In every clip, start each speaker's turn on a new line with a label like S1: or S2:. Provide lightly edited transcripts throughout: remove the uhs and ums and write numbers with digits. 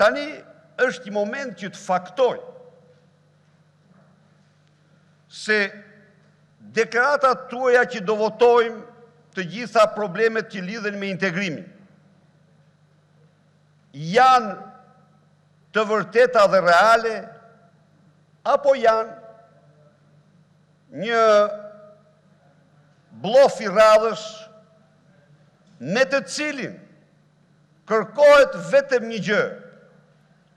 S1: Tani është i moment që të faktoj se deklaratat tuaja që do votojmë të gjitha problemet që lidhen me integrimin janë të vërteta dhe reale, apo janë një blof i radhës me të cilin kërkohet vetëm një gjë,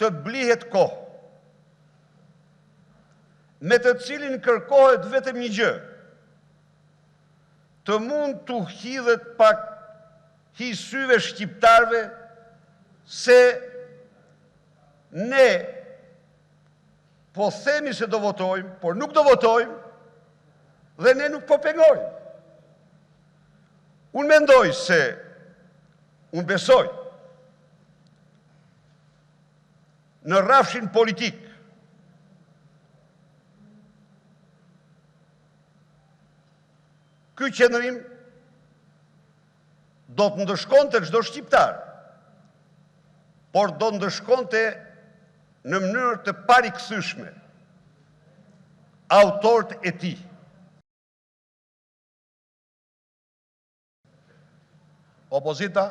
S1: të blihet kohë. Me të cilin kërkohet vetëm një gjë, të mund të hidhet pak hi syve shqiptarve se ne po themi se do votojmë, por nuk do votojmë dhe ne nuk po pengojmë. Unë mendoj se, unë besoj, në rrafshin politik, ky qendrim do të ndëshkonte çdo shqiptar, por do ndëshkonte në mënyrë të parikthyer autorët e tij.
S2: Opozita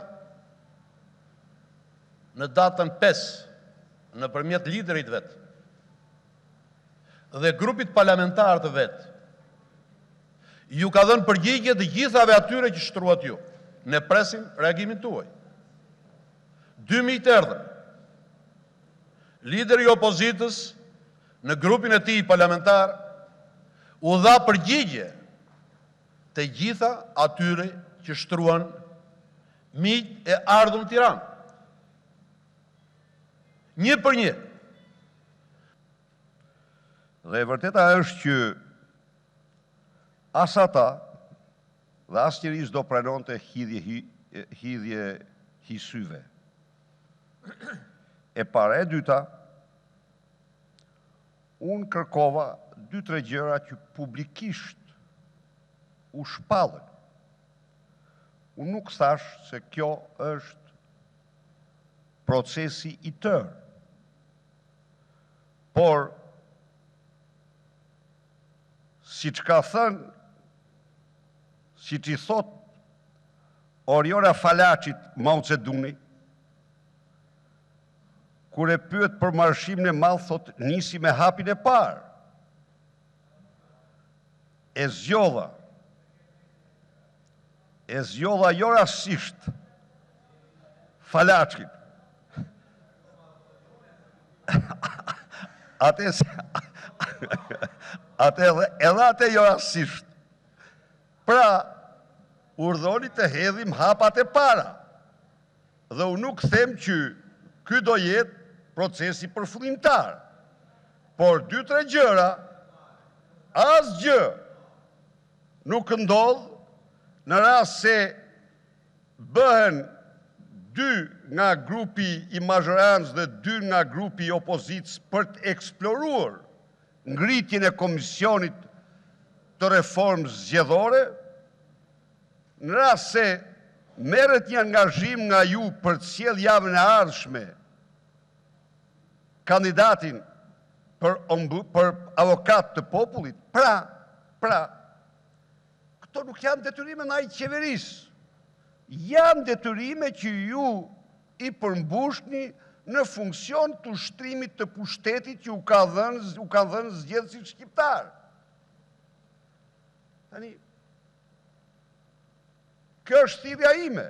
S2: në datën 5 nëpërmjet liderit vet dhe grupit parlamentar të vet ju ka dhënë përgjigje të gjithave atyre që shtruat ju. Ne presim reagimin tuaj. 2 mijë të erdhën. Lideri i opozitës në grupin e tij parlamentar u dha përgjigje të gjitha atyre që shtruan miq e ardhur në Tiranë. Një për një.
S1: Dhe e vërteta është që as ata dhe as njëri s'do pranonte hidhje syve. E para e dyta, unë kërkova 2-3 gjëra që publikisht u shpallën. Unë nuk thash se kjo është procesi i tërë, por si që ka thënë, si që i thot Oriora Falachit Mao Zedungi, kur e pyet për marshimin e madh, thot nisi me hapin e parë. E zgjodha jo rastisht Falachin. Edhe atë jo rastisht. Pra, urdhoni të hedhim hapat e para. Dhe unë nuk them që ky do jetë procesi përfullimtar. Por 2-3 gjëra, asgjë nuk ndodh në rast se bëhen 2 nga grupi i mazhorancë dhe 2 nga grupi i opozitës për të eksploruar ngritjen e komisionit të reformës zgjedhore, në rast se merret një angazhim nga ju për të sjellë javën e ardhshme kandidatin për avokat të popullit, pra, këto nuk janë detyrime në ai qeverisë. Janë detyrime që ju i përmbushni në funksion të ushtrimit të pushtetit që u kanë dhënë zgjedhësit shqiptar. Tani, kjo është thirrja ime,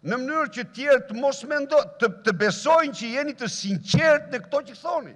S1: në mënyrë që tjerë të mos mendojnë, të besojnë që jeni të sinqert në këto që thoni.